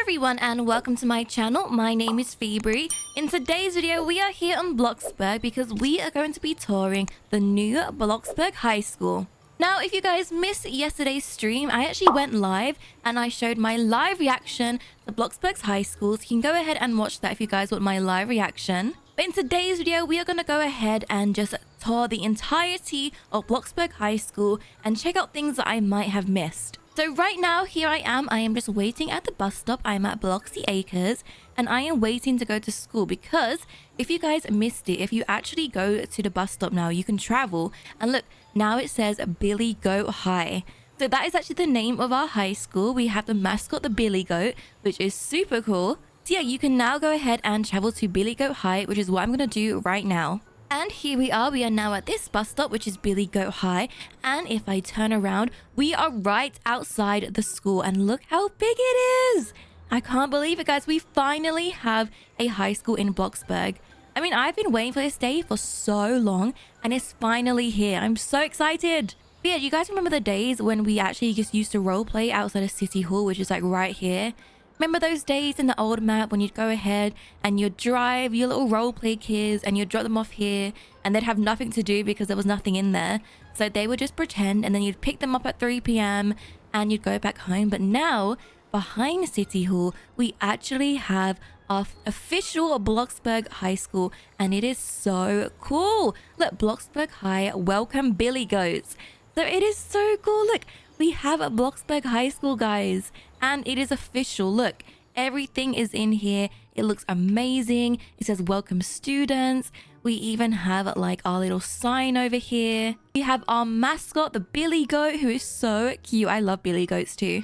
everyone and welcome to my channel. My name is Phoeberry. In today's video, we are here on Bloxburg because we are going to be touring the new Bloxburg High School. Now, if you guys missed yesterday's stream, I actually went live and I showed my live reaction to Bloxburg's High School. So you can go ahead and watch that if you guys want my live reaction. But in today's video, we are going to go ahead and just tour the entirety of Bloxburg High School and check out things that I might have missed. So right now, here I am just waiting at the bus stop. I'm at Bloxy Acres and I am waiting to go to school because if you guys missed it, if you actually go to the bus stop now, you can travel. And look, now it says Billy Goat High. So that is actually the name of our high school. We have the mascot, the Billy Goat, which is super cool. So yeah, you can now go ahead and travel to Billy Goat High, which is what I'm going to do right now. And here we are now at this bus stop, which is Billy Goat High. And if I turn around, we are right outside the school. And look how big it is. I can't believe it, guys. We finally have a high school in Bloxburg. I mean, I've been waiting for this day for so long and it's finally here. I'm so excited. But yeah, you guys remember the days when we actually just used to roleplay outside of City Hall, which is like right here? Remember those days in the old map when you'd go ahead and you'd drive your little roleplay kids and you'd drop them off here and they'd have nothing to do because there was nothing in there. So they would just pretend and then you'd pick them up at 3 p.m. and you'd go back home. But now, behind City Hall, we actually have our official Bloxburg High School and it is so cool. Look, Bloxburg High, welcome Billy Goats. So it is so cool. Look, we have a Bloxburg High School, guys. And it is official. Look, everything is in here. It looks amazing. It says welcome students. We even have like our little sign over here. We have our mascot, the Billy Goat, who is so cute. I love Billy Goats too.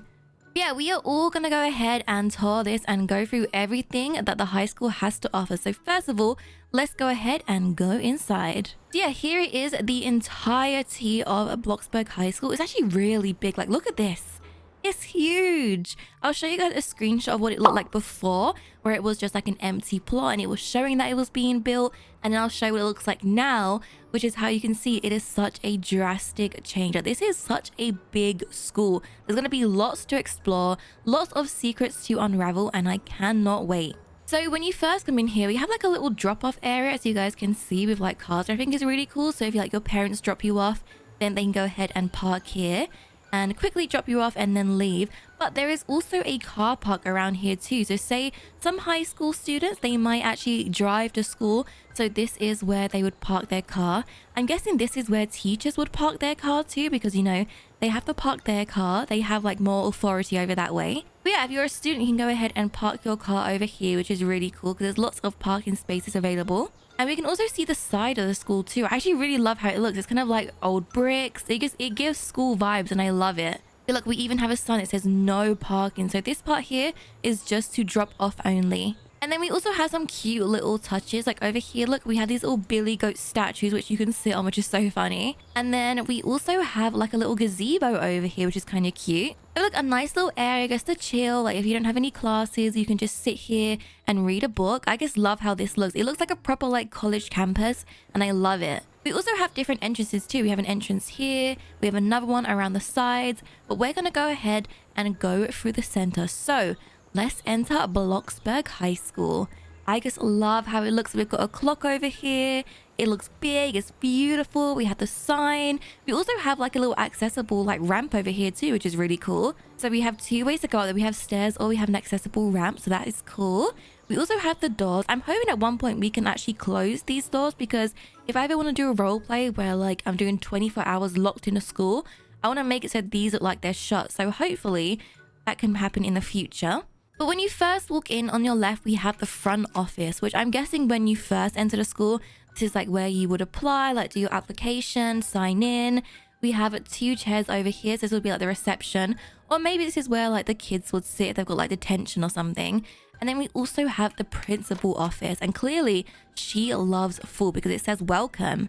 Yeah, we are all gonna go ahead and tour this and go through everything that the high school has to offer. So first of all, let's go ahead and go inside. Yeah, here it is, the entirety of Bloxburg High School. It's actually really big. Like, look at this. It's huge. I'll show you guys a screenshot of what it looked like before, where it was just like an empty plot and it was showing that it was being built. And then I'll show you what it looks like now, which is how you can see it is such a drastic change. Like, this is such a big school. There's going to be lots to explore, lots of secrets to unravel, and I cannot wait. So when you first come in here, we have like a little drop-off area, as you guys can see, with like cars, which I think is really cool. So if like your parents drop you off, then they can go ahead and park here and quickly drop you off and then leave. But there is also a car park around here too. So say some high school students, they might actually drive to school. So this is where they would park their car. I'm guessing this is where teachers would park their car too, because you know, they have to park their car. They have like more authority over that way. But yeah, if you're a student, you can go ahead and park your car over here, which is really cool because there's lots of parking spaces available. And we can also see the side of the school too. I actually really love how it looks. It's kind of like old bricks. It gives school vibes and I love it. Look, we even have a sign that says no parking. So this part here is just to drop off only. And then we also have some cute little touches. Like over here, look, we have these little Billy Goat statues, which you can sit on, which is so funny. And then we also have like a little gazebo over here, which is kind of cute. But look, a nice little area just to chill. Like if you don't have any classes, you can just sit here and read a book. I just love how this looks. It looks like a proper like college campus and I love it. We also have different entrances too. We have an entrance here. We have another one around the sides. But we're going to go ahead and go through the center. So let's enter Bloxburg High School. I just love how it looks. We've got a clock over here. It looks big. It's beautiful. We have the sign. We also have like a little accessible like ramp over here too, which is really cool. So we have two ways to go. We have stairs or we have an accessible ramp. So that is cool. We also have the doors. I'm hoping at one point we can actually close these doors because if I ever want to do a role play where like I'm doing 24 hours locked in a school, I want to make it so these look like they're shut. So hopefully that can happen in the future. But when you first walk in, on your left, we have the front office, which I'm guessing when you first enter the school, this is like where you would apply, like do your application, sign in. We have 2 chairs over here, so this would be like the reception. Or maybe this is where like the kids would sit if they've got like detention or something. And then we also have the principal office, and clearly she loves food because it says welcome.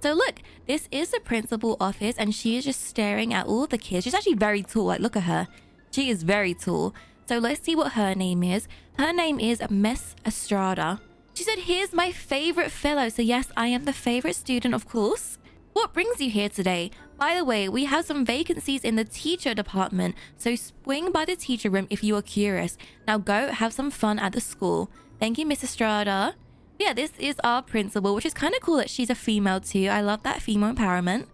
So look, this is the principal office and she is just staring at all the kids. She's actually very tall, like look at her. She is very tall. So let's see what her name is. Her name is Miss Estrada. She said, here's my favorite fellow. So yes, I am the favorite student, of course. What brings you here today? By the way, we have some vacancies in the teacher department, so swing by the teacher room if you are curious. Now go have some fun at the school. Thank you, Miss Estrada. Yeah, this is our principal, which is kind of cool that she's a female too. I love that female empowerment.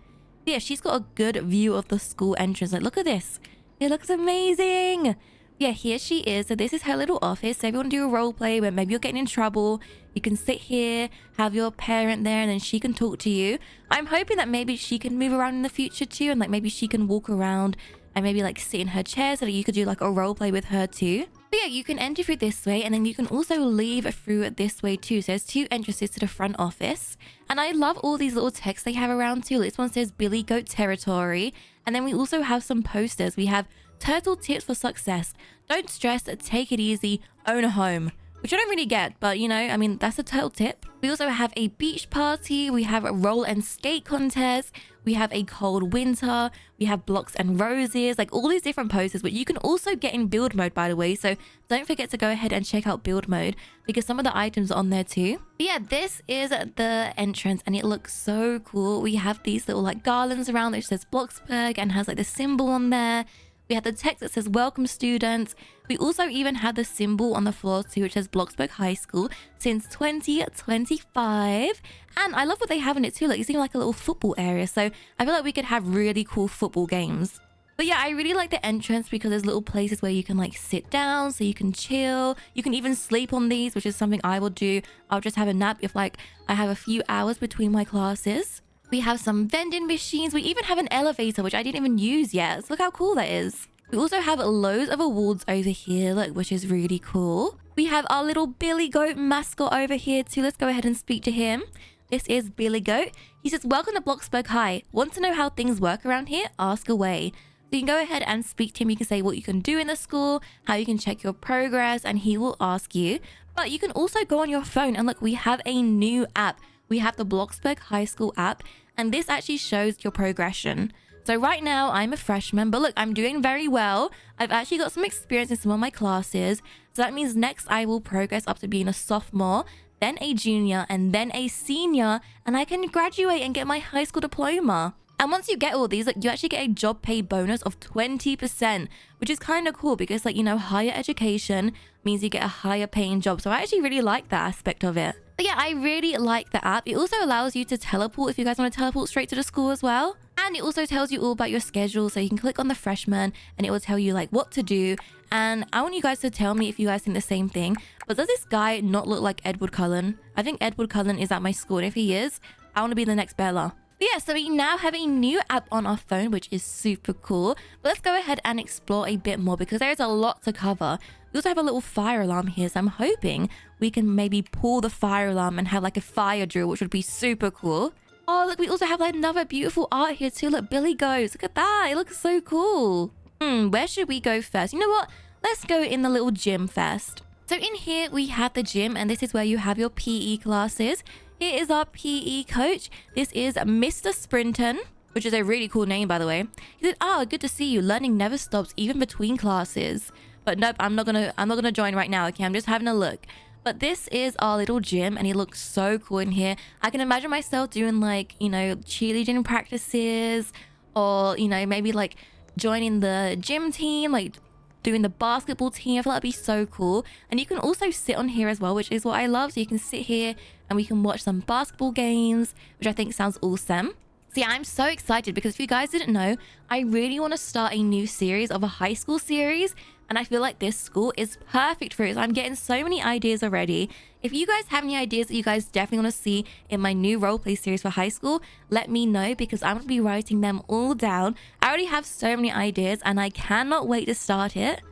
Yeah, she's got a good view of the school entrance. Like, look at this. It looks amazing. Yeah, here she is. So this is her little office. So if you want to do a role play where maybe you're getting in trouble, you can sit here, have your parent there, and then she can talk to you. I'm hoping that maybe she can move around in the future too, and like maybe she can walk around and maybe like sit in her chair so that you could do like a role play with her too. But yeah, you can enter through this way, and then you can also leave through this way too. So there's 2 entrances to the front office. And I love all these little texts they have around too. This one says Billy Goat Territory. And then we also have some posters. We have Turtle Tips for Success. Don't stress, take it easy, own a home. Which I don't really get, but you know, I mean, that's a turtle tip. We also have a beach party. We have a roll and skate contest. We have a cold winter. We have blocks and roses, like all these different posters, but you can also get in build mode, by the way. So don't forget to go ahead and check out build mode because some of the items are on there too. But yeah, this is the entrance and it looks so cool. We have these little like garlands around which says Bloxburg and has like the symbol on there. We have the text that says welcome students. We also even have the symbol on the floor too, which says Bloxburg High School since 2025. And I love what they have in it too. Like it's even like a little football area. So I feel like we could have really cool football games. But yeah, I really like the entrance because there's little places where you can like sit down so you can chill. You can even sleep on these, which is something I will do. I'll just have a nap if like I have a few hours between my classes. We have some vending machines. We even have an elevator, which I didn't even use yet. So look how cool that is. We also have loads of awards over here, look, which is really cool. We have our little Billy Goat mascot over here too. Let's go ahead and speak to him. This is Billy Goat. He says, welcome to Bloxburg High. Want to know how things work around here? Ask away. So you can go ahead and speak to him. You can say what you can do in the school, how you can check your progress, and he will ask you. But you can also go on your phone and look, we have a new app. We have the Bloxburg High School app. And this actually shows your progression. So right now I'm a freshman, but look, I'm doing very well. I've actually got some experience in some of my classes. So that means next I will progress up to being a sophomore, then a junior, and then a senior. And I can graduate and get my high school diploma. And once you get all these, like, you actually get a job pay bonus of 20%, which is kind of cool because, like, you know, higher education means you get a higher paying job. So I actually really like that aspect of it. But yeah, I really like the app. It also allows you to teleport if you guys want to teleport straight to the school as well. And it also tells you all about your schedule. So you can click on the freshman and it will tell you like what to do. And I want you guys to tell me if you guys think the same thing. But does this guy not look like Edward Cullen? I think Edward Cullen is at my school. And if he is, I want to be the next Bella. But yeah, so we now have a new app on our phone, which is super cool. But let's go ahead and explore a bit more because there's a lot to cover. We also have a little fire alarm here, so I'm hoping we can maybe pull the fire alarm and have like a fire drill, which would be super cool. Oh, look, we also have like another beautiful art here too. Look, Billy Goes. Look at that. It looks so cool. Where should we go first? You know what? Let's go in the little gym first. So in here, we have the gym, and this is where you have your PE classes. Here is our PE coach. This is Mr. Sprinton, which is a really cool name, by the way. He said, "Oh, good to see you. Learning never stops, even between classes." But nope, I'm not gonna join right now. Okay, I'm just having a look. But this is our little gym, and it looks so cool in here. I can imagine myself doing like, you know, cheerleading practices, or you know, maybe like joining the gym team, like doing the basketball team. I feel like that'd be so cool. And you can also sit on here as well, which is what I love. So you can sit here and we can watch some basketball games, which I think sounds awesome. So yeah, I'm so excited because if you guys didn't know, I really want to start a new series of a high school series. And I feel like this school is perfect for it. So I'm getting so many ideas already. If you guys have any ideas that you guys definitely want to see in my new roleplay series for high school, let me know because I'm going to be writing them all down. I already have so many ideas and I cannot wait to start it.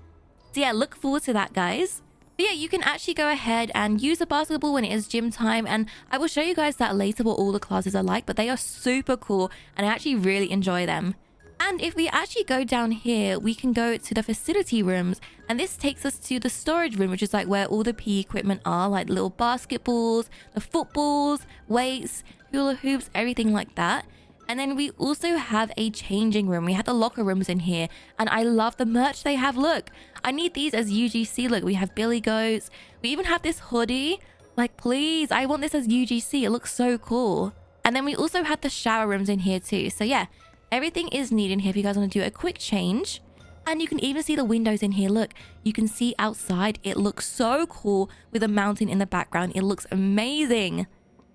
So yeah, look forward to that, guys. But yeah, you can actually go ahead and use the basketball when it is gym time. And I will show you guys that later what all the classes are like. But they are super cool and I actually really enjoy them. And if we actually go down here, we can go to the facility rooms. And this takes us to the storage room, which is like where all the PE equipment are, like little basketballs, the footballs, weights, hula hoops, everything like that. And then we also have a changing room. We have the locker rooms in here. And I love the merch they have. Look, I need these as UGC. Look, we have Billy Goats. We even have this hoodie. Like, please, I want this as UGC. It looks so cool. And then we also had the shower rooms in here too. So yeah, everything is neat in here if you guys want to do a quick change. And you can even see the windows in here. Look, you can see outside. It looks so cool with a mountain in the background. It looks amazing.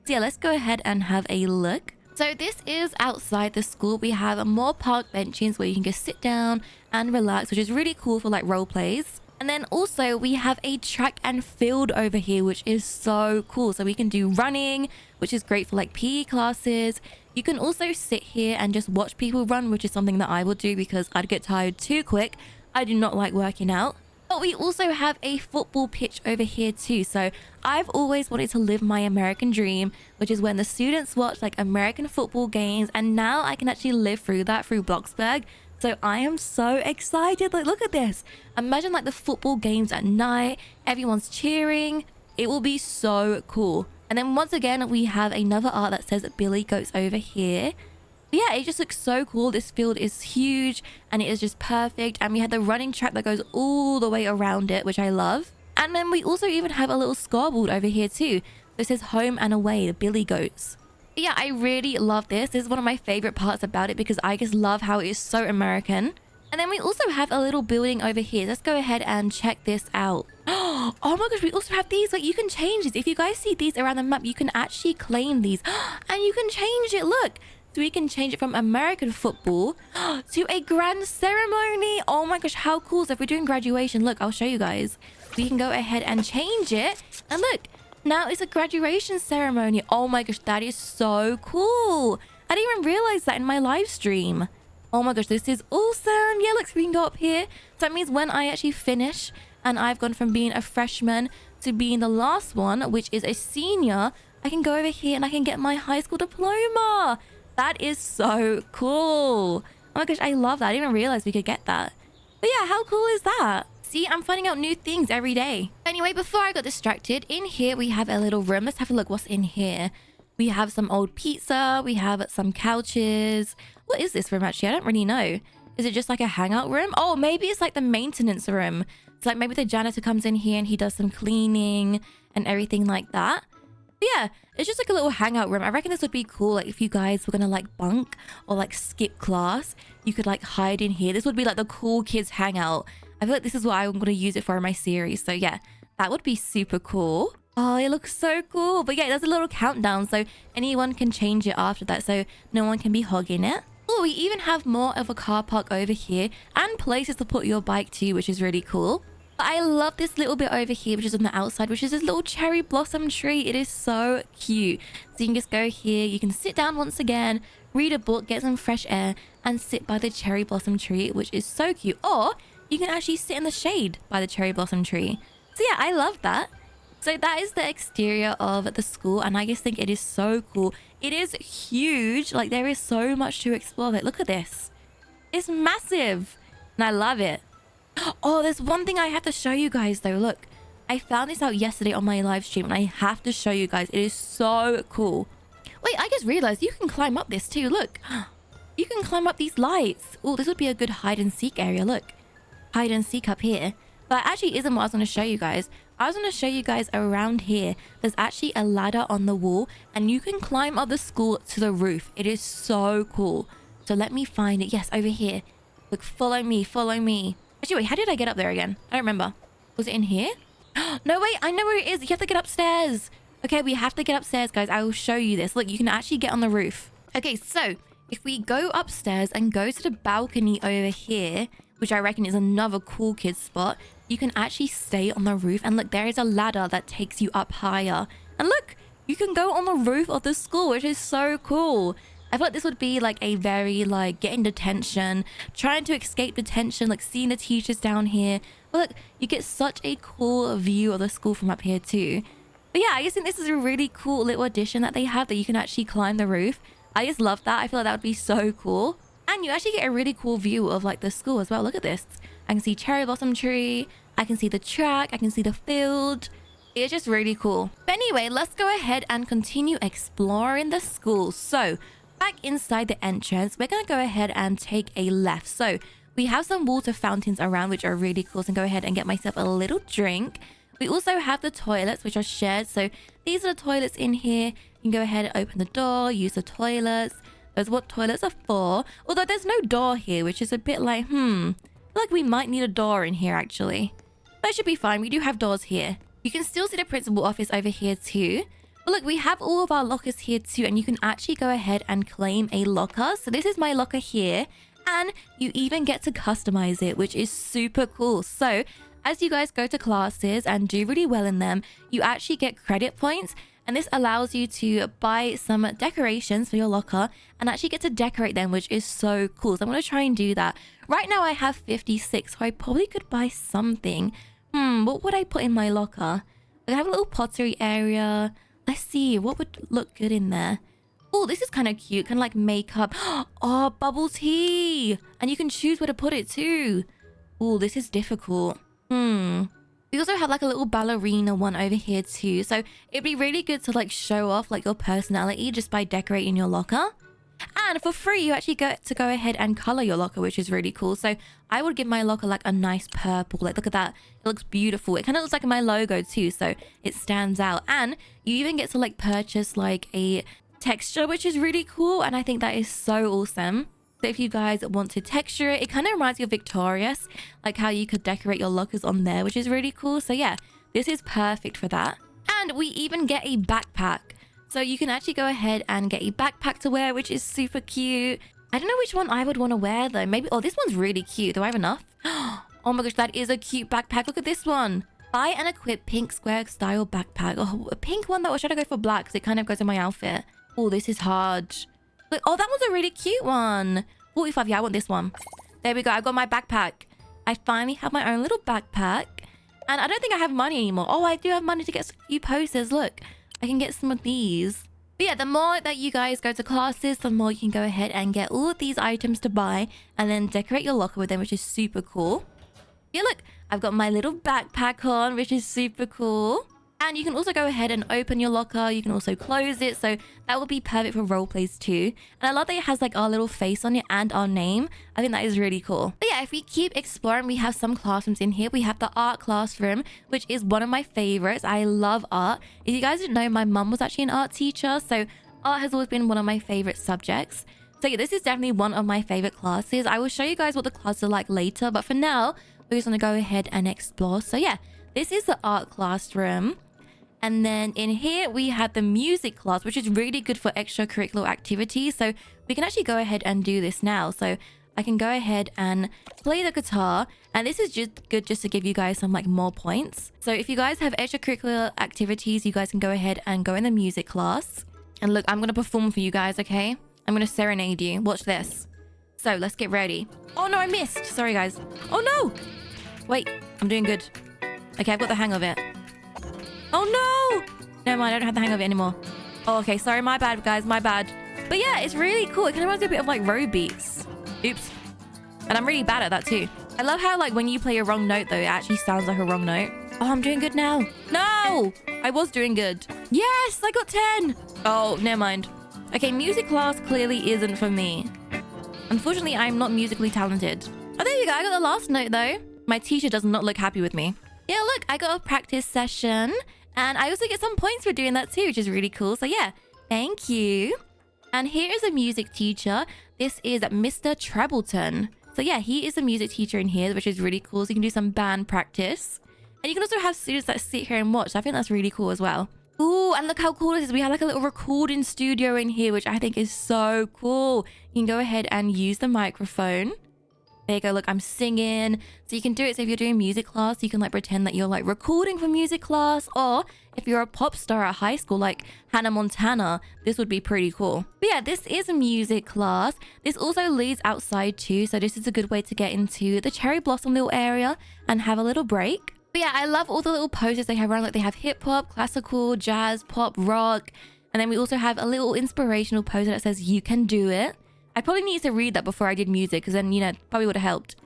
So yeah, let's go ahead and have a look. So this is outside the school. We have more park benches where you can just sit down and relax, which is really cool for like role plays. And then also we have a track and field over here, which is so cool. So we can do running, which is great for like PE classes. You can also sit here and just watch people run, which is something that I will do because I'd get tired too quick. I do not like working out. But we also have a football pitch over here too. So I've always wanted to live my American dream, which is when the students watch like American football games. And now I can actually live through that through Bloxburg. So I am so excited. Like, look at this. Imagine like the football games at night. Everyone's cheering. It will be so cool. And then once again, we have another art that says Billy Goats over here. But yeah, it just looks so cool. This field is huge and it is just perfect. And we had the running track that goes all the way around it, which I love. And then we also even have a little scoreboard over here too. This says home and away, the Billy Goats. But yeah, I really love this. This is one of my favorite parts about it because I just love how it is so American. And then we also have a little building over here. Let's go ahead and check this out. Oh my gosh, we also have these. Like, you can change these. If you guys see these around the map, you can actually claim these. And you can change it. Look. So we can change it from American football to a grand ceremony. Oh my gosh, how cool. So if we're doing graduation, look, I'll show you guys. We can go ahead and change it. And look. Now it's a graduation ceremony. Oh my gosh, that is so cool. I didn't even realize that in my live stream. Oh my gosh, this is awesome. Yeah, look, so we can go up here. So that means when I actually finish and I've gone from being a freshman to being the last one, which is a senior, I can go over here and I can get my high school diploma. That is so cool. Oh my gosh, I love that. I didn't even realize we could get that. But yeah, how cool is that? See, I'm finding out new things every day. Anyway, before I got distracted, in here we have a little room. Let's have a look what's in here. We have some old pizza. We have some couches. What is this room actually? I don't really know. Is it just like a hangout room? Oh, maybe it's like the maintenance room. It's like maybe the janitor comes in here and he does some cleaning and everything like that. But yeah, it's just like a little hangout room. I reckon this would be cool. Like if you guys were gonna like bunk or like skip class, you could like hide in here. This would be like the cool kids hangout. I feel like this is what I'm going to use it for in my series. So yeah, that would be super cool. Oh, it looks so cool. But yeah, there's a little countdown. So anyone can change it after that. So no one can be hogging it. Oh, we even have more of a car park over here. And places to put your bike too, which is really cool. But I love this little bit over here, which is on the outside, which is this little cherry blossom tree. It is so cute. So you can just go here. You can sit down once again, read a book, get some fresh air, and sit by the cherry blossom tree, which is so cute. Or you can actually sit in the shade by the cherry blossom tree. So yeah, I love that. So that is the exterior of the school, and I just think it is so cool. It is huge. Like, there is so much to explore. Like, look at this. It's massive, and I love it. Oh, there's one thing I have to show you guys though. Look, I found this out yesterday on my live stream, and I have to show you guys. It is so cool. Wait, I just realized you can climb up this too. Look, you can climb up these lights. Oh, this would be a good hide and seek area. Look. Hide and seek up here. But that actually isn't what I was going to show you guys. I was going to show you guys around here. There's actually a ladder on the wall and you can climb up the school to the roof. It is so cool. So let me find it. Yes, over here. Look, follow me, follow me. Actually, wait, how did I get up there again? I don't remember. Was it in here? No, wait, I know where it is. You have to get upstairs. Okay, we have to get upstairs, guys. I will show you this. Look, you can actually get on the roof. Okay, so if we go upstairs and go to the balcony over here, which I reckon is another cool kid spot, you can actually stay on the roof. And look, there is a ladder that takes you up higher. And look, you can go on the roof of the school, which is so cool. I thought this would be like a very like getting detention, trying to escape detention, like seeing the teachers down here. But look, you get such a cool view of the school from up here too. But yeah, I just think this is a really cool little addition that they have, that you can actually climb the roof. I just love that. I feel like that would be so cool. And you actually get a really cool view of like the school as well. Look at this. I can see cherry blossom tree. I can see the track. I can see the field. It's just really cool. But anyway, let's go ahead and continue exploring the school. So back inside the entrance, we're going to go ahead and take a left. So we have some water fountains around, which are really cool. So go ahead and get myself a little drink. We also have the toilets, which are shared. So these are the toilets in here. You can go ahead and open the door, use the toilets. That's what toilets are for. Although there's no door here, which is a bit like, I feel like we might need a door in here, actually. That should be fine. We do have doors here. You can still see the principal office over here too. But look, we have all of our lockers here too, and you can actually go ahead and claim a locker. So this is my locker here, and you even get to customize it, which is super cool. So as you guys go to classes and do really well in them, you actually get credit points. And this allows you to buy some decorations for your locker and actually get to decorate them, which is so cool. So I'm going to try and do that. Right now I have 56, so I probably could buy something. What would I put in my locker? I have a little pottery area. Let's see, what would look good in there? Oh, this is kind of cute, kind of like makeup. Oh, bubble tea. And you can choose where to put it too. Oh, this is difficult. We also have like a little ballerina one over here too. So it'd be really good to like show off like your personality just by decorating your locker. And for free, you actually get to go ahead and color your locker, which is really cool. So I would give my locker like a nice purple. Like, look at that. It looks beautiful. It kind of looks like my logo too. So it stands out. And you even get to like purchase like a texture, which is really cool. And I think that is so awesome. So if you guys want to texture it, it kind of reminds me of Victorious, like how you could decorate your lockers on there, which is really cool. So yeah, this is perfect for that. And we even get a backpack. So you can actually go ahead and get a backpack to wear, which is super cute. I don't know which one I would want to wear though. Maybe, oh, this one's really cute. Do I have enough? Oh my gosh, that is a cute backpack. Look at this one. Buy and equip pink square style backpack. Oh, a pink one though. Or should I go for black? Because it kind of goes in my outfit. Oh, this is hard. Look, oh, that one's a really cute one. 45, yeah, I want this one. There we go. I got my backpack. I finally have my own little backpack. And I don't think I have money anymore. Oh, I do have money to get a few posters. Look, I can get some of these. But yeah, the more that you guys go to classes, the more you can go ahead and get all of these items to buy and then decorate your locker with them, which is super cool. Yeah, look, I've got my little backpack on, which is super cool. And you can also go ahead and open your locker. You can also close it. So that will be perfect for role plays too. And I love that it has like our little face on it and our name. I think that is really cool. But yeah, if we keep exploring, we have some classrooms in here. We have the art classroom, which is one of my favorites. I love art. If you guys didn't know, my mum was actually an art teacher. So art has always been one of my favorite subjects. So yeah, this is definitely one of my favorite classes. I will show you guys what the classes are like later. But for now, we're just going to go ahead and explore. So yeah, this is the art classroom. And then in here, we have the music class, which is really good for extracurricular activities. So we can actually go ahead and do this now. So I can go ahead and play the guitar. And this is just good just to give you guys some like more points. So if you guys have extracurricular activities, you guys can go ahead and go in the music class. And look, I'm going to perform for you guys, okay? I'm going to serenade you. Watch this. So let's get ready. Oh no, I missed. Sorry, guys. Oh no. Wait, I'm doing good. Okay, I've got the hang of it. Oh no! Never mind, I don't have the hang of it anymore. Oh, okay, sorry, my bad, guys, my bad. But yeah, it's really cool. It kind of reminds me a bit of like road beats. Oops. And I'm really bad at that too. I love how like when you play a wrong note though, it actually sounds like a wrong note. Oh, I'm doing good now. No! I was doing good. Yes, I got 10. Oh, never mind. Okay, music class clearly isn't for me. Unfortunately, I'm not musically talented. Oh, there you go. I got the last note though. My teacher does not look happy with me. Yeah, look, I got a practice session. And I also get some points for doing that too, which is really cool. So yeah, thank you. And here is a music teacher. This is Mr. Trebleton. So yeah, he is a music teacher in here, which is really cool. So you can do some band practice. And you can also have students that sit here and watch. So I think that's really cool as well. Ooh, and look how cool this is. We have like a little recording studio in here, which I think is so cool. You can go ahead and use the microphone. There you go. Look, I'm singing. So you can do it. So if you're doing music class, you can like pretend that you're like recording for music class. Or if you're a pop star at high school, like Hannah Montana, this would be pretty cool. But yeah, this is a music class. This also leads outside too. So this is a good way to get into the cherry blossom little area and have a little break. But yeah, I love all the little posters they have around. Like they have hip hop, classical, jazz, pop, rock. And then we also have a little inspirational poster that says, "You can do it." I probably need to read that before I did music because then, you know, probably would have helped.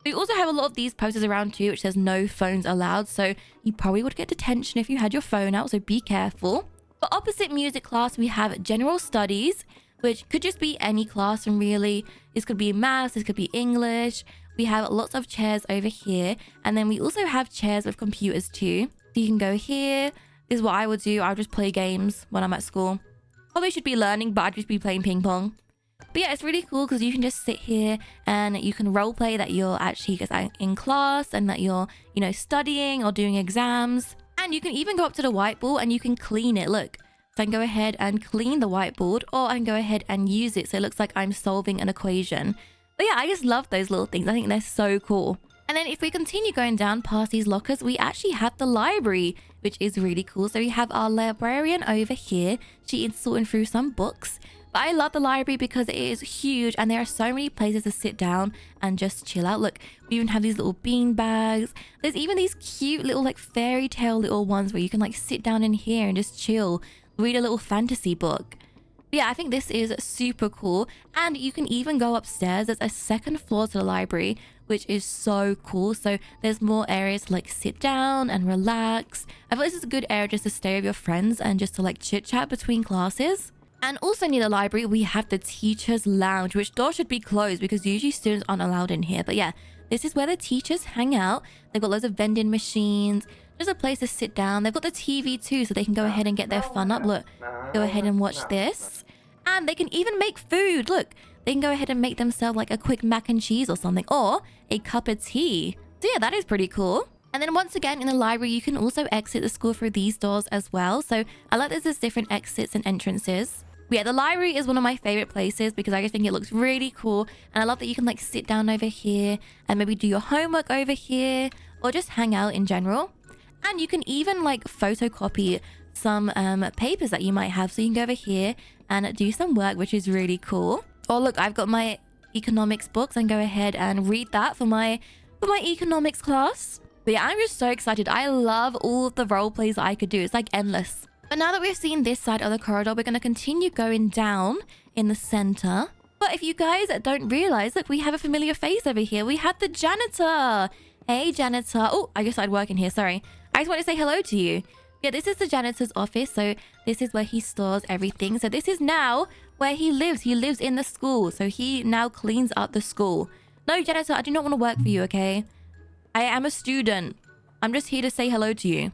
We also have a lot of these posters around too, which says no phones allowed. So you probably would get detention if you had your phone out. So be careful. But opposite music class, we have general studies, which could just be any classroom really. This could be maths, this could be English. We have lots of chairs over here. And then we also have chairs with computers too. So you can go here. This is what I would do. I would just play games when I'm at school. Probably should be learning, but I'd just be playing ping pong. But yeah, it's really cool because you can just sit here and you can role play that you're actually in class and that you're, you know, studying or doing exams. And you can even go up to the whiteboard and you can clean it. Look, so I can go ahead and clean the whiteboard, or I can go ahead and use it so it looks like I'm solving an equation. But yeah, I just love those little things. I think they're so cool. And then if we continue going down past these lockers, we actually have the library, which is really cool. So we have our librarian over here. She is sorting through some books. But I love the library because it is huge and there are so many places to sit down and just chill out. Look, we even have these little bean bags. There's even these cute little like fairy tale little ones where you can like sit down in here and just chill, read a little fantasy book. But yeah, I think this is super cool. And you can even go upstairs. There's a second floor to the library, which is so cool. So there's more areas to like sit down and relax. I feel this is a good area just to stay with your friends and just to like chit chat between classes. And also near the library, we have the teacher's lounge, which doors should be closed because usually students aren't allowed in here. But yeah, this is where the teachers hang out. They've got loads of vending machines, just a place to sit down. They've got the TV too, so they can go ahead and get their fun up. Look, go ahead and watch this. And they can even make food. Look, they can go ahead and make themselves like a quick mac and cheese or something, or a cup of tea. So yeah, that is pretty cool. And then once again, in the library, you can also exit the school through these doors as well. So I like that there's different exits and entrances. But yeah, the library is one of my favorite places because I just think it looks really cool. And I love that you can like sit down over here and maybe do your homework over here or just hang out in general. And you can even like photocopy some papers that you might have. So you can go over here and do some work, which is really cool. Oh, look, I've got my economics books and go ahead and read that for my economics class. But yeah, I'm just so excited. I love all of the role plays that I could do. It's like endless. But now that we've seen this side of the corridor, we're going to continue going down in the center. But if you guys don't realize, look, we have a familiar face over here. We have the janitor. Hey, janitor. Oh, I guess I'd work in here. Sorry. I just want to say hello to you. Yeah, this is the janitor's office. So this is where he stores everything. So this is now where he lives. He lives in the school. So he now cleans up the school. No, janitor, I do not want to work for you, okay? I am a student. I'm just here to say hello to you.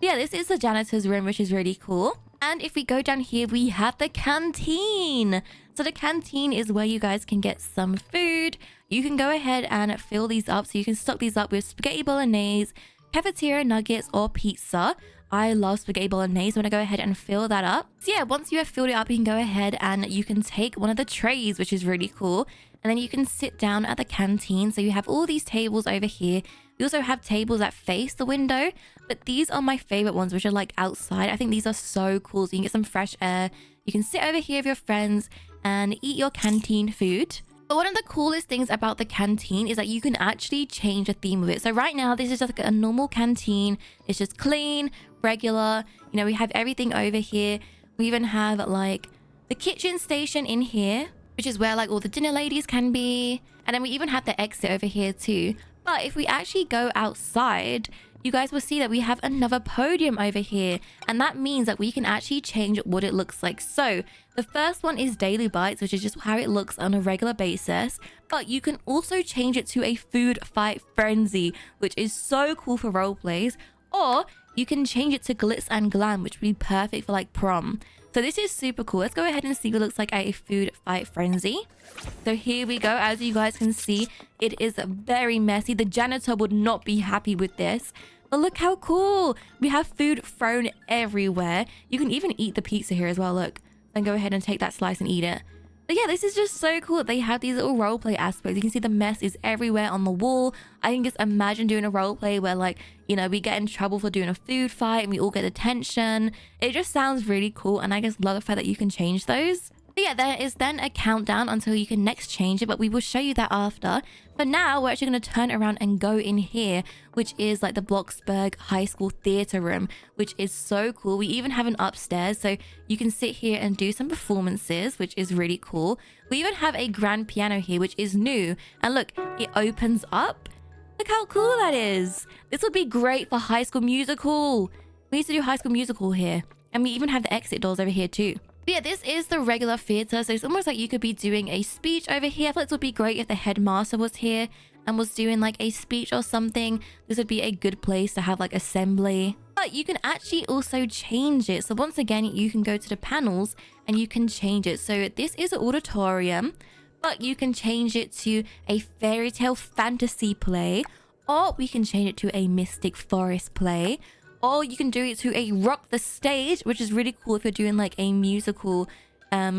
Yeah, this is the janitor's room, which is really cool. And if we go down here, we have the canteen. So the canteen is where you guys can get some food. You can go ahead and fill these up. So you can stock these up with spaghetti bolognese, cafeteria nuggets, or pizza. I love spaghetti bolognese. I'm going to go ahead and fill that up. So yeah, once you have filled it up, you can go ahead and you can take one of the trays, which is really cool. And then you can sit down at the canteen. So you have all these tables over here. We also have tables that face the window, but these are my favorite ones, which are like outside. I think these are so cool. So you can get some fresh air. You can sit over here with your friends and eat your canteen food. But one of the coolest things about the canteen is that you can actually change the theme of it. So right now, this is just like a normal canteen. It's just clean, regular. You know, we have everything over here. We even have like the kitchen station in here, which is where like all the dinner ladies can be. And then we even have the exit over here too. But if we actually go outside, you guys will see that we have another podium over here. And that means that we can actually change what it looks like. So the first one is Daily Bites, which is just how it looks on a regular basis. But you can also change it to a food fight frenzy, which is so cool for role plays. Or you can change it to glitz and glam, which would be perfect for like prom. So this is super cool. Let's go ahead and see what it looks like at a food fight frenzy. So here we go. As you guys can see, it is very messy. The janitor would not be happy with this. But look how cool. We have food thrown everywhere. You can even eat the pizza here as well. Look. Then go ahead and take that slice and eat it. But yeah, this is just so cool. They have these little roleplay aspects. You can see the mess is everywhere on the wall. I can just imagine doing a roleplay where like, you know, we get in trouble for doing a food fight and we all get attention. It just sounds really cool. And I just love the fact that you can change those. But yeah, there is then a countdown until you can next change it, but we will show you that after. But now we're actually going to turn around and go in here, which is like the Bloxburg High School theater room, which is so cool. We even have an upstairs, so you can sit here and do some performances, which is really cool. We even have a grand piano here, which is new. And look, it opens up. Look how cool that is. This would be great for High School Musical. We used to do High School Musical here. And we even have the exit doors over here too. But yeah, this is the regular theater, so it's almost like you could be doing a speech over here. I feel like it would be great if the headmaster was here and was doing like a speech or something. This would be a good place to have like assembly. But you can actually also change it. So once again, you can go to the panels and you can change it. So this is an auditorium, but you can change it to a fairy tale fantasy play, or we can change it to a mystic forest play, or you can do it to a rock the stage, which is really cool if you're doing like a musical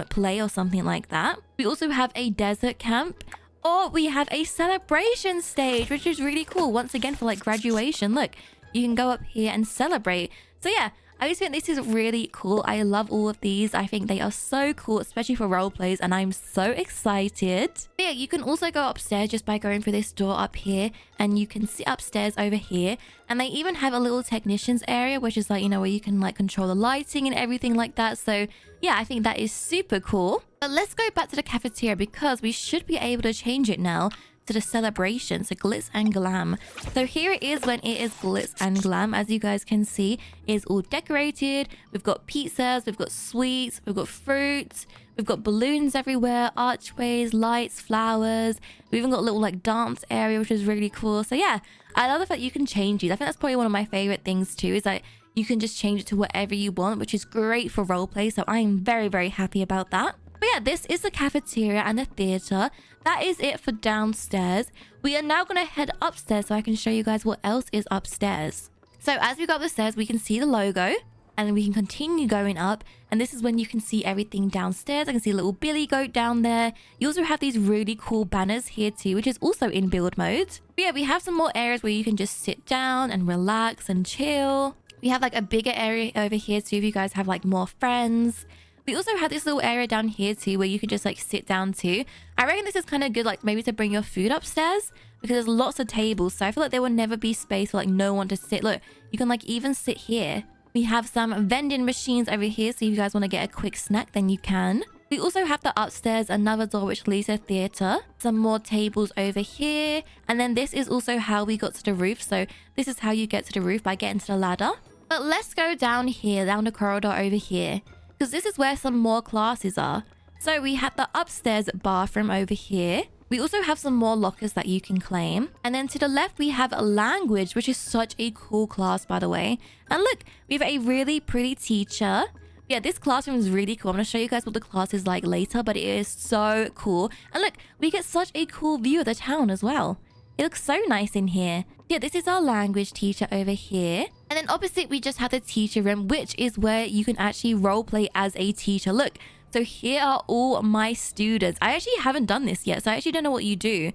play or something like that. We also have a desert camp, or we have a celebration stage, which is really cool. Once again, for like graduation, look, you can go up here and celebrate. So yeah, I just think this is really cool. I love all of these. I think they are so cool, especially for role plays, and I'm so excited. But yeah, you can also go upstairs just by going through this door up here, and you can sit upstairs over here. And they even have a little technicians area, which is like, you know, where you can like control the lighting and everything like that. So yeah, I think that is super cool. But let's go back to the cafeteria because we should be able to change it now to the celebration, so glitz and glam. So here it is when it is glitz and glam. As you guys can see, it's all decorated. We've got pizzas, we've got sweets, we've got fruits, we've got balloons everywhere, archways, lights, flowers. We've even got a little like dance area, which is really cool. So yeah, I love the fact you can change these. I think that's probably one of my favorite things too, is that you can just change it to whatever you want, which is great for roleplay. So I'm very, very happy about that. But yeah, this is the cafeteria and the theater. That is it for downstairs. We are now going to head upstairs so I can show you guys what else is upstairs. So as we go up the stairs, we can see the logo, and then we can continue going up. And this is when you can see everything downstairs. I can see a little billy goat down there. You also have these really cool banners here too, which is also in build mode. But yeah, we have some more areas where you can just sit down and relax and chill. We have like a bigger area over here too if you guys have like more friends. We also have this little area down here too where you can just like sit down too. I reckon this is kind of good, like maybe to bring your food upstairs, because there's lots of tables. So I feel like there will never be space for like no one to sit. Look, you can like even sit here. We have some vending machines over here, so if you guys want to get a quick snack, then you can. We also have the upstairs, another door which leads to theater. Some more tables over here. And then this is also how we got to the roof. So this is how you get to the roof, by getting to the ladder. But let's go down here, down the corridor over here, because this is where some more classes are. So we have the upstairs bathroom over here. We also have some more lockers that you can claim. And then to the left, we have a language, which is such a cool class, by the way. And look, we have a really pretty teacher. Yeah, this classroom is really cool. I'm going to show you guys what the class is like later, but it is so cool. And look, we get such a cool view of the town as well. It looks so nice in here. Yeah, this is our language teacher over here. And then opposite, we just have the teacher room, which is where you can actually roleplay as a teacher. Look, so here are all my students. I actually haven't done this yet, so I actually don't know what you do.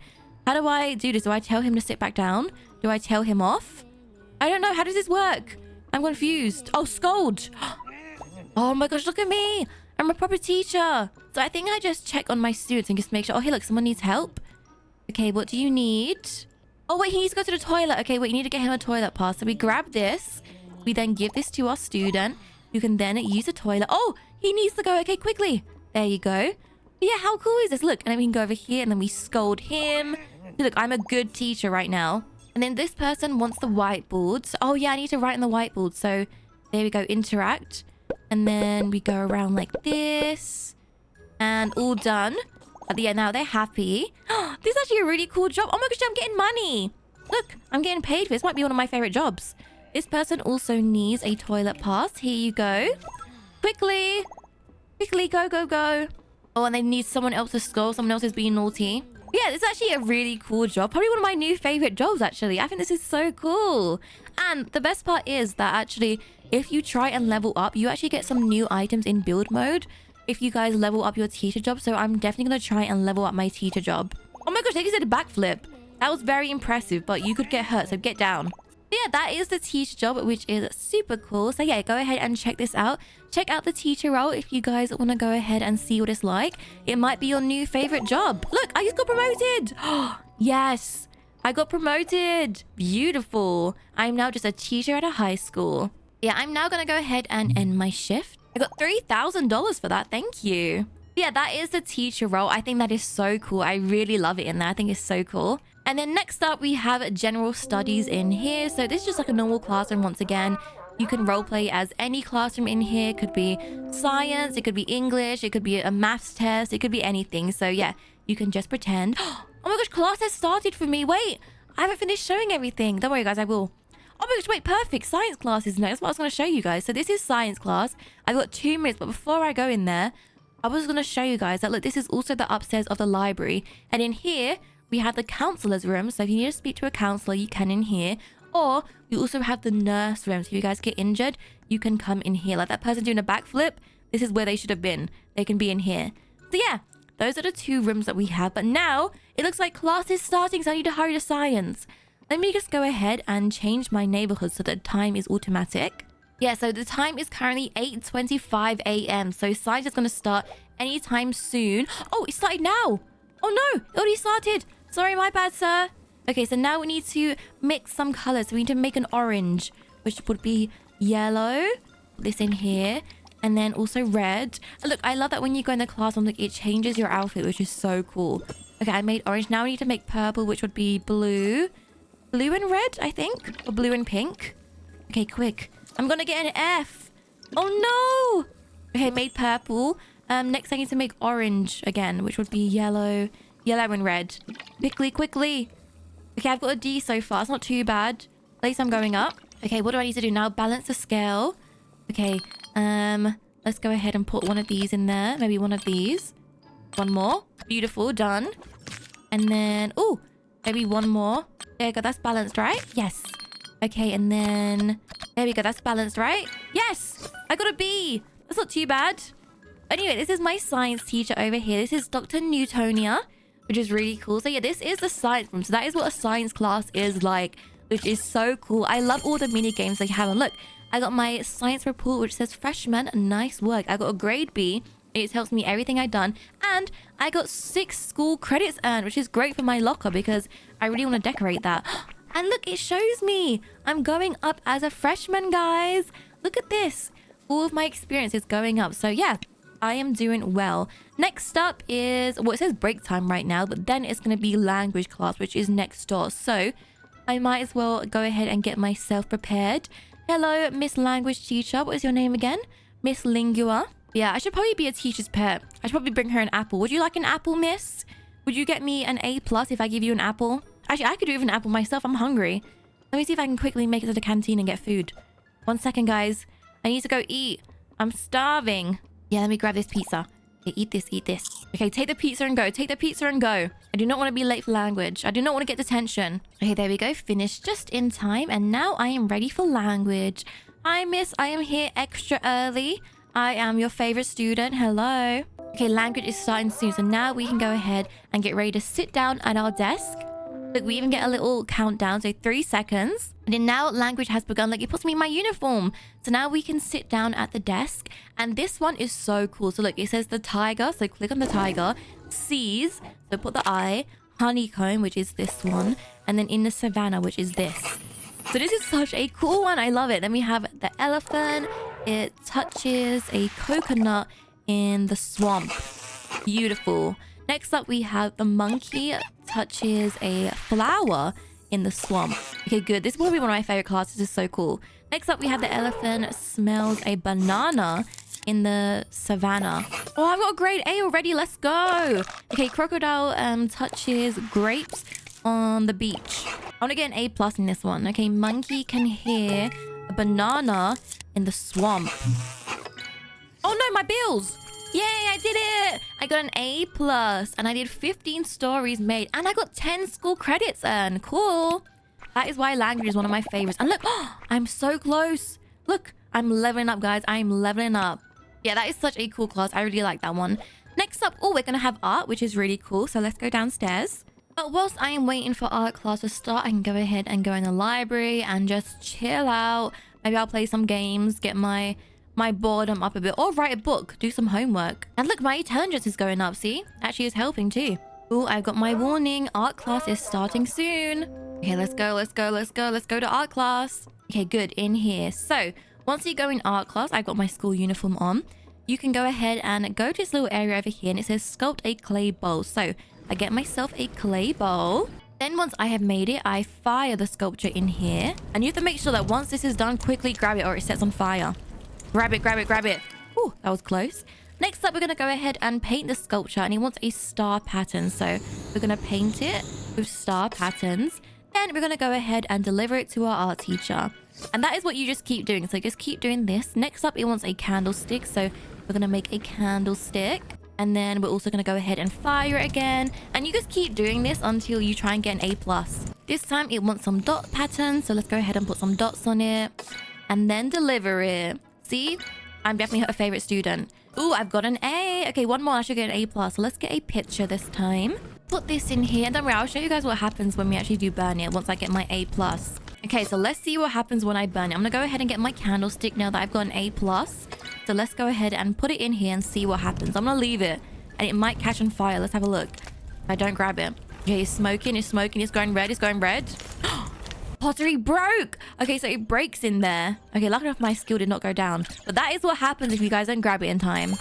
How do I do this? Do I tell him to sit back down? Do I tell him off? I don't know. How does this work? I'm confused. Oh, scold. Oh my gosh, look at me. I'm a proper teacher. So I think I just check on my students and just make sure. Oh, hey, look, someone needs help. Okay, what do you need? Oh, wait, he needs to go to the toilet. Okay, wait, you need to get him a toilet pass. So we grab this. We then give this to our student, who can then use the toilet. Oh, he needs to go. Okay, quickly. There you go. But yeah, how cool is this? Look, and then we can go over here and then we scold him. Look, I'm a good teacher right now. And then this person wants the whiteboard. So, oh, yeah, I need to write on the whiteboard. So there we go, interact. And then we go around like this. And all done. At the end now, they're happy. This is actually a really cool job. Oh my gosh, I'm getting money. Look, I'm getting paid for this. Might be one of my favorite jobs. This person also needs a toilet pass. Here you go. Quickly. Quickly, go, go, go. Oh, and they need someone else to score. Someone else is being naughty. Yeah, this is actually a really cool job. Probably one of my new favorite jobs, actually. I think this is so cool. And the best part is that actually, if you try and level up, you actually get some new items in build mode if you guys level up your teacher job. So I'm definitely going to try and level up my teacher job. Oh my gosh, they just did a backflip. That was very impressive, but you could get hurt, so get down. But yeah, that is the teacher job, which is super cool. So yeah, go ahead and check this out. Check out the teacher role if you guys want to go ahead and see what it's like. It might be your new favorite job. Look, I just got promoted. Yes, I got promoted. Beautiful. I'm now just a teacher at a high school. Yeah, I'm now going to go ahead and end my shift. I got $3,000 for that. Thank you. Yeah, that is the teacher role. I think that is so cool. I really love it in there. I think it's so cool. And then next up, we have general studies in here. So this is just like a normal classroom once again. You can roleplay as any classroom in here. It could be science, it could be English, it could be a maths test, it could be anything. So yeah, you can just pretend. Oh my gosh, class has started for me. Wait, I haven't finished showing everything. Don't worry guys, I will. Oh my gosh, wait, perfect. Science class is next. That's what I was going to show you guys. So this is science class. I've got 2 minutes, but before I go in there, I was going to show you guys that, look, this is also the upstairs of the library. And in here, we have the counselor's room. So if you need to speak to a counselor, you can in here. Or we also have the nurse room. So if you guys get injured, you can come in here. Like that person doing a backflip, this is where they should have been. They can be in here. So yeah, those are the 2 rooms that we have. But now it looks like class is starting, so I need to hurry to science. Let me just go ahead and change my neighborhood so the time is automatic. Yeah, so the time is currently 8:25 a.m. So science is going to start anytime soon. Oh, it started now. Oh no, it already started. Sorry, my bad, sir. Okay, so now we need to mix some colors. So we need to make an orange, which would be yellow. Put this in here. And then also red. And look, I love that when you go in the classroom, look, it changes your outfit, which is so cool. Okay, I made orange. Now we need to make purple, which would be blue. Blue and red, I think. Or blue and pink. Okay, quick. I'm gonna get an F. Oh no! Okay, made purple. Next I need to make orange again, which would be yellow. Yellow and red. Quickly, quickly. Okay, I've got a D so far. It's not too bad. At least I'm going up. Okay, what do I need to do now? Balance the scale. Okay, let's go ahead and put one of these in there. Maybe one of these. One more. Beautiful, done. And then, oh, maybe one more. There we go, that's balanced, right? Yes. Okay, and then, there we go, that's balanced, right? Yes! I got a B! That's not too bad. Anyway, this is my science teacher over here. This is Dr. Newtonia, which is really cool. So yeah, this is the science room. So that is what a science class is like, which is so cool. I love all the mini games they have. And look, I got my science report, which says freshman, nice work. I got a grade B. It tells me everything I've done. And I got 6 school credits earned, which is great for my locker because I really want to decorate that. And look, it shows me I'm going up as a freshman, guys. Look at this. All of my experience is going up. So yeah, I am doing well. Next up is, well, it says break time right now, but then it's going to be language class, which is next door. So I might as well go ahead and get myself prepared. Hello, Miss Language Teacher. What is your name again? Miss Lingua. Yeah, I should probably be a teacher's pet. I should probably bring her an apple. Would you like an apple, miss? Would you get me an A+ if I give you an apple? Actually, I could do with an apple myself. I'm hungry. Let me see if I can quickly make it to the canteen and get food. 1 second, guys. I need to go eat. I'm starving. Yeah, let me grab this pizza. Okay, eat this, eat this. Okay, take the pizza and go. Take the pizza and go. I do not want to be late for language. I do not want to get detention. Okay, there we go. Finished just in time. And now I am ready for language. Hi, miss. I am here extra early. I am your favorite student. Hello. Okay, language is starting soon. So now we can go ahead and get ready to sit down at our desk. Look, we even get a little countdown. So 3 seconds. And then now language has begun. Like, it puts me in my uniform. So now we can sit down at the desk. And this one is so cool. So look, it says the tiger. So click on the tiger. Seas. So put the I. Honeycomb, which is this one. And then in the savannah, which is this. So this is such a cool one. I love it. Then we have the elephant. It touches a coconut in the swamp. Beautiful. Next up, we have the monkey touches a flower in the swamp. Okay, good. This is probably one of my favorite classes. This is so cool. Next up, we have the elephant smells a banana in the savannah. Oh, I've got a grade A already. Let's go. Okay, crocodile touches grapes on the beach. I want to get an A+ in this one. Okay, monkey can hear a banana in the swamp. Oh no, my bills. Yay, I did it. I got an A+ and I did 15 stories made and I got 10 school credits earned. Cool. That is why language is one of my favorites. And look, I'm so close. Look, I'm leveling up, guys. I'm leveling up. Yeah, that is such a cool class. I really like that one. Next up, we're going to have art, which is really cool. So let's go downstairs. But whilst I am waiting for art class to start, I can go ahead and go in the library and just chill out. Maybe I'll play some games, get my boredom up a bit, or write a book, do some homework. And look, my intelligence is going up, see? Actually, it's helping too. Oh, I've got my warning. Art class is starting soon. Okay, let's go, let's go, let's go. Let's go to art class. Okay, good, in here. So, once you go in art class, I've got my school uniform on. You can go ahead and go to this little area over here, and it says sculpt a clay bowl. So, I get myself a clay bowl. Then once I have made it, I fire the sculpture in here. And you have to make sure that once this is done, quickly grab it or it sets on fire. Grab it, grab it, grab it. Ooh, that was close. Next up, we're going to go ahead and paint the sculpture. And he wants a star pattern. So we're going to paint it with star patterns. Then then we're going to go ahead and deliver it to our art teacher. And that is what you just keep doing. So just keep doing this. Next up, it wants a candlestick. So we're going to make a candlestick. And then we're also going to go ahead and fire it again. And you just keep doing this until you try and get an A+. This time it wants some dot pattern. So let's go ahead and put some dots on it. And then deliver it. See? I'm definitely her favorite student. Ooh, I've got an A. Okay, one more. I should get an A+. So let's get a picture this time. Put this in here. And don't worry, I'll show you guys what happens when we actually do burn it once I get my A+. Okay, so let's see what happens when I burn it. I'm going to go ahead and get my candlestick now that I've got an A+. So let's go ahead and put it in here and see what happens. I'm going to leave it. And it might catch on fire. Let's have a look. If I don't grab it. Okay, it's smoking. It's smoking. It's going red. It's going red. Pottery broke. Okay, so it breaks in there. Okay, lucky enough my skill did not go down. But that is what happens if you guys don't grab it in time.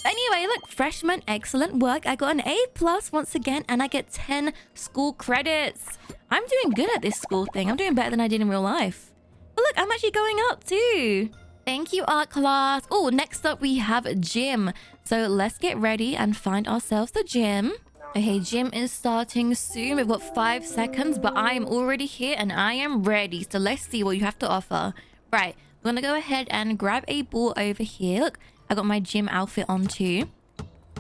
Anyway, look, freshman, excellent work. I got an A+ once again, and I get 10 school credits. I'm doing good at this school thing. I'm doing better than I did in real life. But look, I'm actually going up too. Thank you, art class. Oh, next up we have gym. So let's get ready and find ourselves the gym. Okay, gym is starting soon. We've got 5 seconds, but I am already here and I am ready. So let's see what you have to offer. Right, we're gonna go ahead and grab a ball over here. Look, I got my gym outfit on too.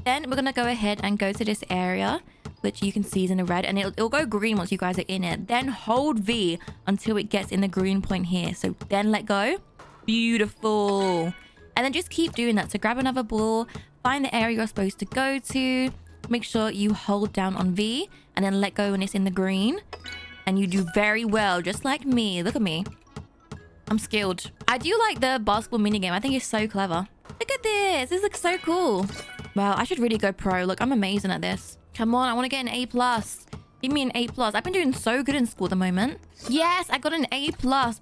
Then we're gonna go ahead and go to this area, which you can see is in the red, and it'll go green once you guys are in it. Then hold V until it gets in the green point here. So then let go. Beautiful. And then just keep doing that. So grab another ball, find the area you're supposed to go to. Make sure you hold down on V and then let go when it's in the green. And you do very well, just like me. Look at me. I'm skilled. I do like the basketball minigame. I think it's so clever. Look at this. This looks so cool. Wow, I should really go pro. Look, I'm amazing at this. Come on, I want to get an A+. Give me an A+. I've been doing so good in school at the moment. Yes, I got an A+.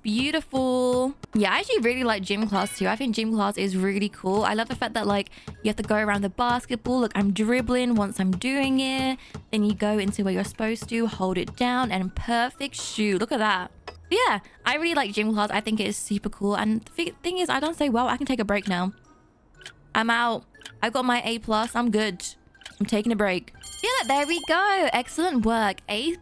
Beautiful. Yeah, I actually really like gym class too. I think gym class is really cool. I love the fact that like you have to go around the basketball. Look, I'm dribbling once I'm doing it. Then you go into where you're supposed to, hold it down, and perfect shoot. Look at that. Yeah, I really like gym class. I think it is super cool. And the thing is, I don't say, well, I can take a break now. I'm out. I got my A+. I'm good. I'm taking a break. Yeah, there we go. Excellent work. A+,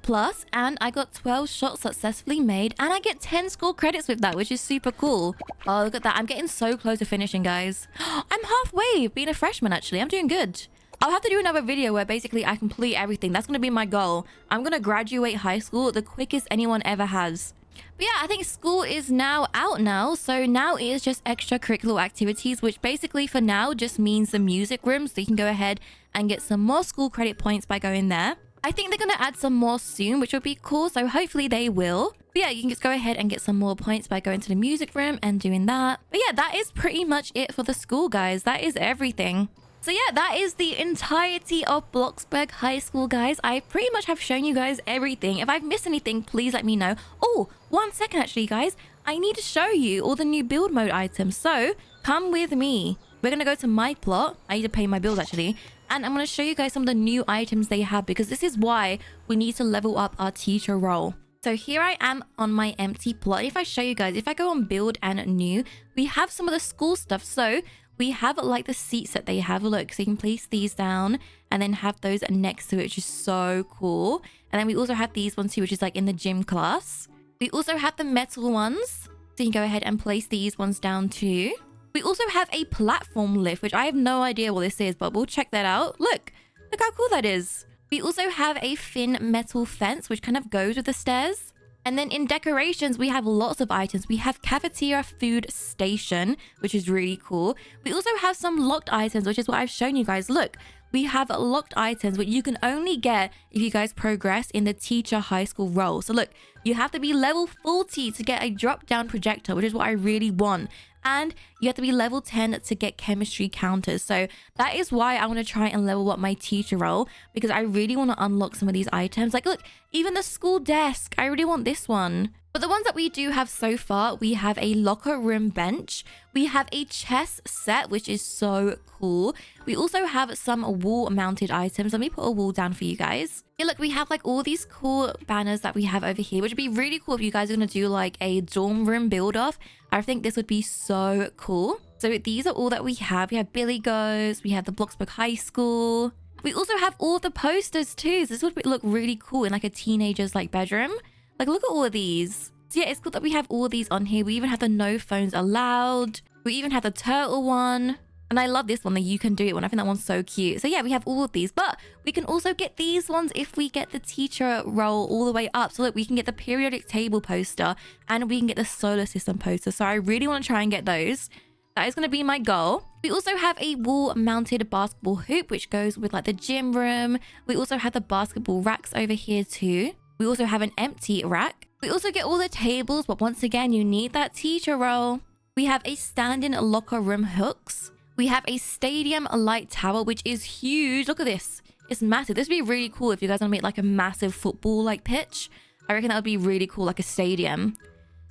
and I got 12 shots successfully made, and I get 10 school credits with that, which is super cool. Oh, look at that. I'm getting so close to finishing, guys. I'm halfway being a freshman, actually. I'm doing good. I'll have to do another video where basically I complete everything. That's going to be my goal. I'm going to graduate high school the quickest anyone ever has. But yeah, I think school is now out now. So now it is just extracurricular activities, which basically for now just means the music room. So you can go ahead and get some more school credit points by going there. I think they're going to add some more soon, which will be cool. So hopefully they will. But yeah, you can just go ahead and get some more points by going to the music room and doing that. But yeah, that is pretty much it for the school, guys. That is everything. So yeah, that is the entirety of Bloxburg High School, guys. I pretty much have shown you guys everything. If I've missed anything, please let me know. Oh, 1 second actually, guys. I need to show you all the new build mode items. So come with me. We're going to go to my plot. I need to pay my bills actually. And I'm going to show you guys some of the new items they have, because this is why we need to level up our teacher role. So here I am on my empty plot. If I show you guys, if I go on build and new, we have some of the school stuff. So we have like the seats that they have. Look, so you can place these down and then have those next to it, which is so cool. And then we also have these ones too, which is like in the gym class. We also have the metal ones. So you can go ahead and place these ones down too. We also have a platform lift, which I have no idea what this is, but we'll check that out. Look how cool that is. We also have a thin metal fence, which kind of goes with the stairs. And then in decorations, we have lots of items. We have cafeteria food station, which is really cool. We also have some locked items, which is what I've shown you guys. Look, we have locked items, which you can only get if you guys progress in the teacher high school role. So look, you have to be level 40 to get a drop-down projector, which is what I really want. And you have to be level 10 to get chemistry counters. So that is why I want to try and level up my teacher role, because I really want to unlock some of these items. Like, look, even the school desk. I really want this one. But the ones that we do have so far, we have a locker room bench. We have a chess set, which is so cool. We also have some wall mounted items. Let me put a wall down for you guys. Yeah, look, we have like all these cool banners that we have over here, which would be really cool if you guys are going to do like a dorm room build off. I think this would be so cool. So these are all that we have. We have Billy Goes. We have the Bloxburg High School. We also have all the posters too. So this would look really cool in like a teenager's like bedroom. Like, look at all of these. So yeah, it's cool that we have all of these on here. We even have the no phones allowed. We even have the turtle one. And I love this one, the you can do it one. I think that one's so cute. So yeah, we have all of these, but we can also get these ones if we get the teacher role all the way up. So that we can get the periodic table poster and we can get the solar system poster. So I really want to try and get those. That is going to be my goal. We also have a wall mounted basketball hoop, which goes with like the gym room. We also have the basketball racks over here too. We also have an empty rack. We also get all the tables, but once again, you need that teacher role. We have a stand-in locker room hooks. We have a stadium light tower, which is huge. Look at this. It's massive. This would be really cool if you guys want to make like a massive football like pitch. I reckon that would be really cool, like a stadium.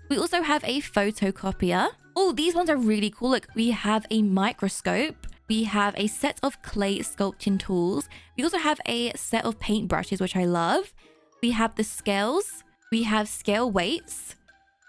We also have a photocopier. Oh, these ones are really cool. Look, we have a microscope. We have a set of clay sculpting tools. We also have a set of paint brushes, which I love. We have the scales. We have scale weights.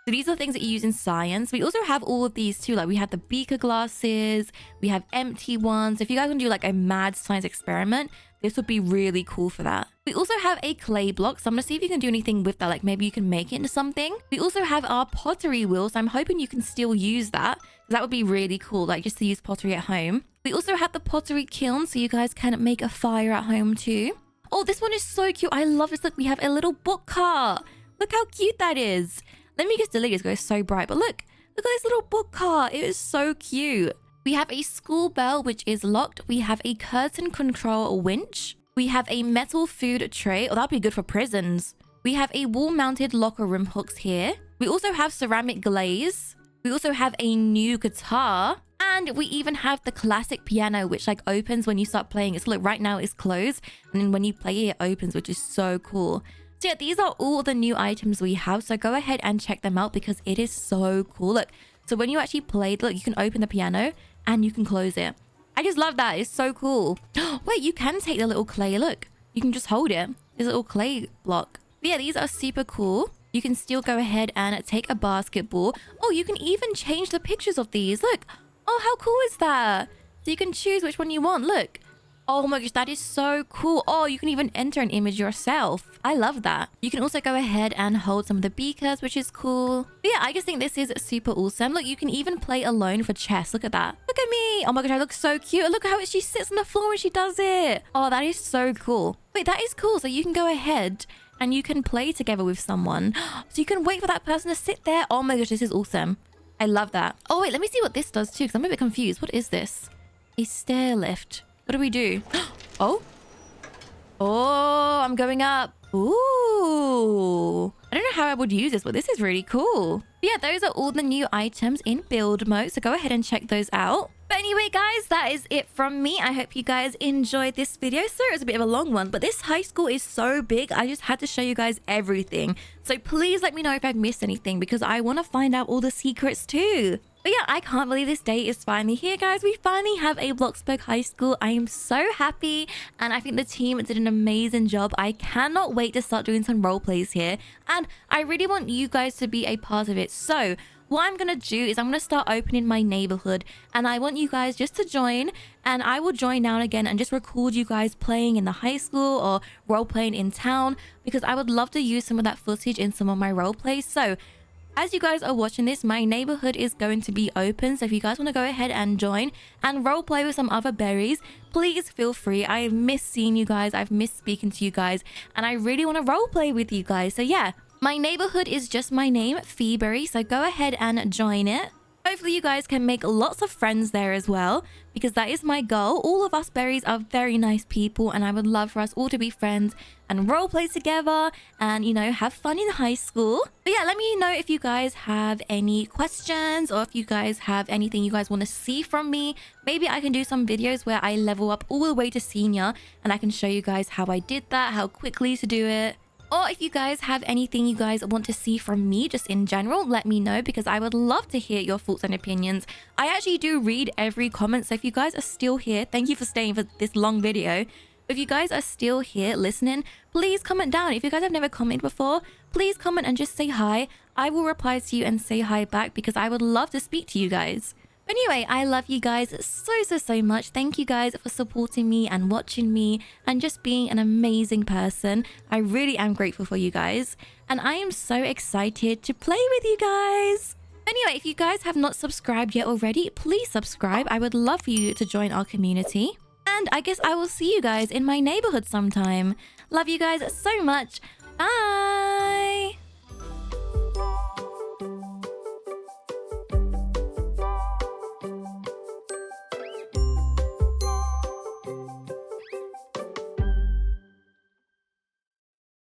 So these are things that you use in science. We also have all of these too. Like we have the beaker glasses. We have empty ones. If you guys want to do like a mad science experiment, this would be really cool for that. We also have a clay block. So I'm going to see if you can do anything with that. Like maybe you can make it into something. We also have our pottery wheel. So I'm hoping you can still use that. That would be really cool. Like just to use pottery at home. We also have the pottery kiln. So you guys can make a fire at home too. Oh, this one is so cute. I love this. Look, we have a little book cart. Look how cute that is. Let me just delete it. It's going so bright. But look at this little book cart. It is so cute. We have a school bell, which is locked. We have a curtain control winch. We have a metal food tray. Oh, that'd be good for prisons. We have a wall-mounted locker room hooks here. We also have ceramic glaze. We also have a new guitar. And we even have the classic piano, which like opens when you start playing it. So look, right now it's closed. And then when you play it, it opens, which is so cool. So yeah, these are all the new items we have. So go ahead and check them out because it is so cool. Look, so when you actually play, look, you can open the piano and you can close it. I just love that. It's so cool. Wait, you can take the little clay. Look, you can just hold it. There's a little clay block. But yeah, these are super cool. You can still go ahead and take a basketball. Oh, you can even change the pictures of these. Look. Oh, how cool is that? So you can choose which one you want. Look. Oh my gosh, that is so cool. Oh, you can even enter an image yourself. I love that. You can also go ahead and hold some of the beakers, which is cool. But yeah, I just think this is super awesome. Look, you can even play alone for chess. Look at that. Look at me. Oh my gosh, I look so cute. Look how she sits on the floor when she does it. Oh, that is so cool. Wait, that is cool. So you can go ahead and you can play together with someone. So you can wait for that person to sit there. Oh my gosh, this is awesome. I love that. Oh wait, let me see what this does too, because I'm a bit confused. What is this? A stair lift. What do we do? Oh. Oh, I'm going up. Ooh. I don't know how I would use this, but this is really cool. But yeah, those are all the new items in build mode. So go ahead and check those out. But anyway, guys, that is it from me. I hope you guys enjoyed this video. So it was a bit of a long one, but this high school is so big. I just had to show you guys everything. So please let me know if I've missed anything because I want to find out all the secrets too. But yeah, I can't believe this day is finally here, guys. We finally have a Bloxburg High School. I am so happy, and I think the team did an amazing job. I cannot wait to start doing some role plays here, and I really want you guys to be a part of it. So what I'm gonna do is I'm gonna start opening my neighborhood, and I want you guys just to join, and I will join now and again and just record you guys playing in the high school or role playing in town, because I would love to use some of that footage in some of my role plays. So as you guys are watching this, my neighborhood is going to be open. So if you guys want to go ahead and join and role play with some other berries, please feel free. I've missed seeing you guys. I've missed speaking to you guys. And I really want to role play with you guys. So yeah, my neighborhood is just my name, Phoeberry. So go ahead and join it. Hopefully you guys can make lots of friends there as well, because that is my goal. All of us berries are very nice people, and I would love for us all to be friends and role play together and, you know, have fun in high school. But yeah, let me know if you guys have any questions or if you guys have anything you guys want to see from me. Maybe I can do some videos where I level up all the way to senior and I can show you guys how I did that, how quickly to do it. Or if you guys have anything you guys want to see from me just in general, let me know, because I would love to hear your thoughts and opinions. I actually do read every comment, so if you guys are still here, thank you for staying for this long video. If you guys are still here listening, please comment down. If you guys have never commented before, please comment and just say hi. I will reply to you and say hi back because I would love to speak to you guys. Anyway, I love you guys so much. Thank you guys for supporting me and watching me and just being an amazing person. I really am grateful for you guys. And I am so excited to play with you guys. Anyway, if you guys have not subscribed yet already, please subscribe. I would love for you to join our community. And I guess I will see you guys in my neighborhood sometime. Love you guys so much. Bye!